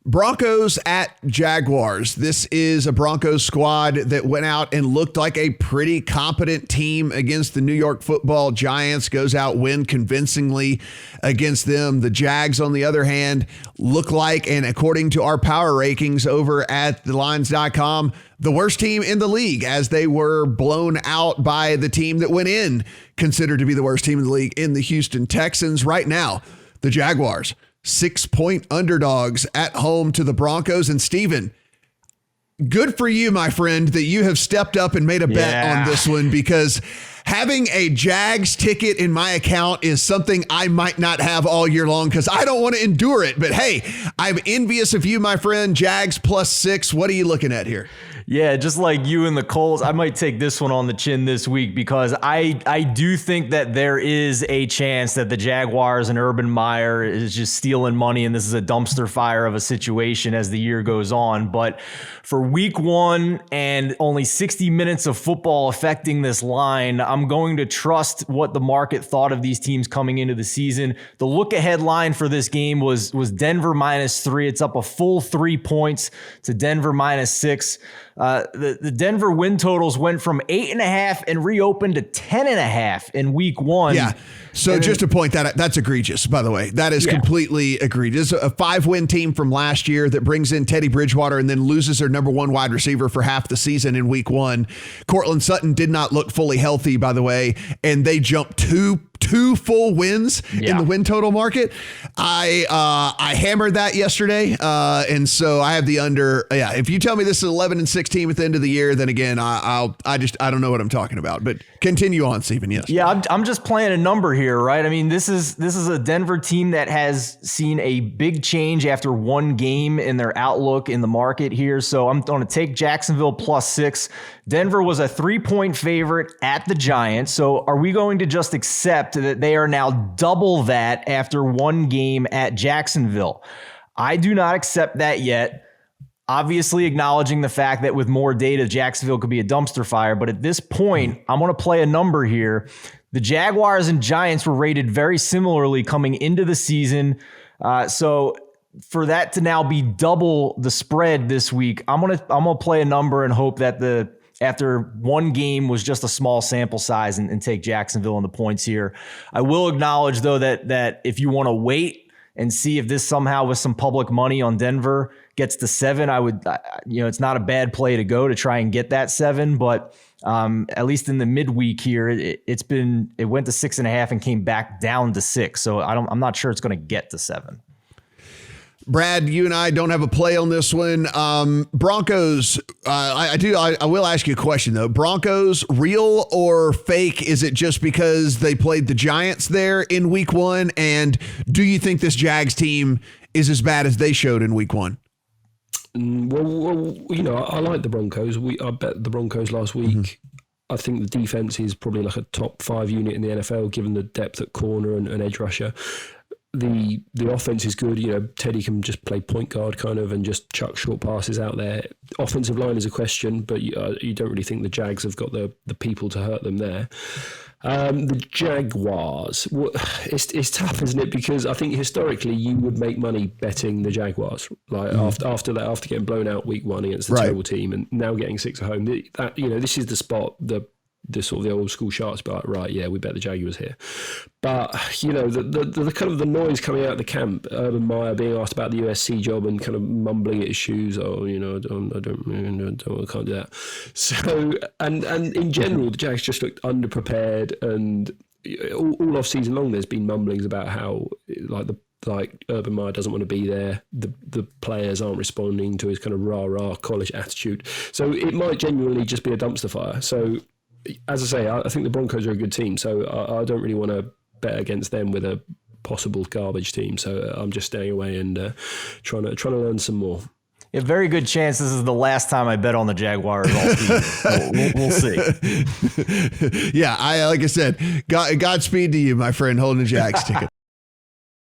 Broncos at Jaguars. This is a Broncos squad that went out and looked like a pretty competent team against the New York Football Giants. Goes out, win convincingly against them. The Jags, on the other hand, look like, and according to our power rankings over at thelines.com, the worst team in the league, as they were blown out by the team that went in, considered to be the worst team in the league, in the Houston Texans. Right now, the Jaguars, 6-point underdogs at home to the Broncos. And Steven, good for you, my friend, that you have stepped up and made a bet on this one, because having a Jags ticket in my account is something I might not have all year long because I don't want to endure it. But hey, I'm envious of you, my friend. Jags +6. What are you looking at here? Yeah, just like you and the Colts, I might take this one on the chin this week, because I do think that there is a chance that the Jaguars and Urban Meyer is just stealing money, and this is a dumpster fire of a situation as the year goes on. But for week one and only 60 minutes of football affecting this line, I'm going to trust what the market thought of these teams coming into the season. The look-ahead line for this game was Denver -3. It's up a full 3 points to Denver -6. The Denver win totals went from 8.5 and reopened to 10.5 in week one. Yeah. So just to point that out, that's egregious, by the way. That is completely egregious. A 5-win team from last year that brings in Teddy Bridgewater and then loses their number one wide receiver for half the season in week one. Cortland Sutton did not look fully healthy, by the way, and they jumped two full wins in the win total market. I hammered that yesterday, and so I have the under. Yeah, if you tell me this is 11-6 team at the end of the year, then again, I don't know what I'm talking about. But continue on, Stephen. Yes. Yeah, I'm just playing a number here, right? I mean, this is a Denver team that has seen a big change after one game in their outlook in the market here. So I'm going to take Jacksonville +6. Denver was a 3-point favorite at the Giants. So are we going to just accept that they are now double that after one game at Jacksonville? I do not accept that yet. Obviously acknowledging the fact that with more data, Jacksonville could be a dumpster fire. But at this point, I'm going to play a number here. The Jaguars and Giants were rated very similarly coming into the season. So for that to now be double the spread this week, I'm gonna play a number and hope that after one game was just a small sample size and take Jacksonville in the points here. I will acknowledge, though, that if you want to wait and see if this somehow with some public money on Denver gets to 7, I would, it's not a bad play to go to try and get that 7, but at least in the midweek here, it went to 6.5 and came back down to 6. So I'm not sure it's going to get to 7. Brad, you and I don't have a play on this one. Broncos, I will ask you a question, though. Broncos, real or fake? Is it just because they played the Giants there in week one? And do you think this Jags team is as bad as they showed in week one? Well, I like the Broncos. I bet the Broncos last week. Mm-hmm. I think the defense is probably like a top 5 unit in the NFL, given the depth at corner and edge rusher. The offense is good. Teddy can just play point guard kind of and just chuck short passes out there. Offensive line is a question, but you don't really think the Jags have got the people to hurt them there. The Jaguars, it's tough, isn't it? Because I think historically you would make money betting the Jaguars. Like after getting blown out week one against the terrible team and now getting 6 at home. This is the spot. The sort of the old school sharks, but right, yeah, we bet the Jaguars here. But the kind of the noise coming out of the camp, Urban Meyer being asked about the USC job and kind of mumbling at his shoes. I can't do that. So and in general, the Jags just looked underprepared, and all off season long, there's been mumblings about how like Urban Meyer doesn't want to be there. The players aren't responding to his kind of rah-rah college attitude. So it might genuinely just be a dumpster fire. So as I say, I think the Broncos are a good team, so I don't really want to bet against them with a possible garbage team. So I'm just staying away and trying to learn some more. A very good chance this is the last time I bet on the Jaguars all season. We'll see. Yeah, like I said, Godspeed to you, my friend, holding a Jags ticket.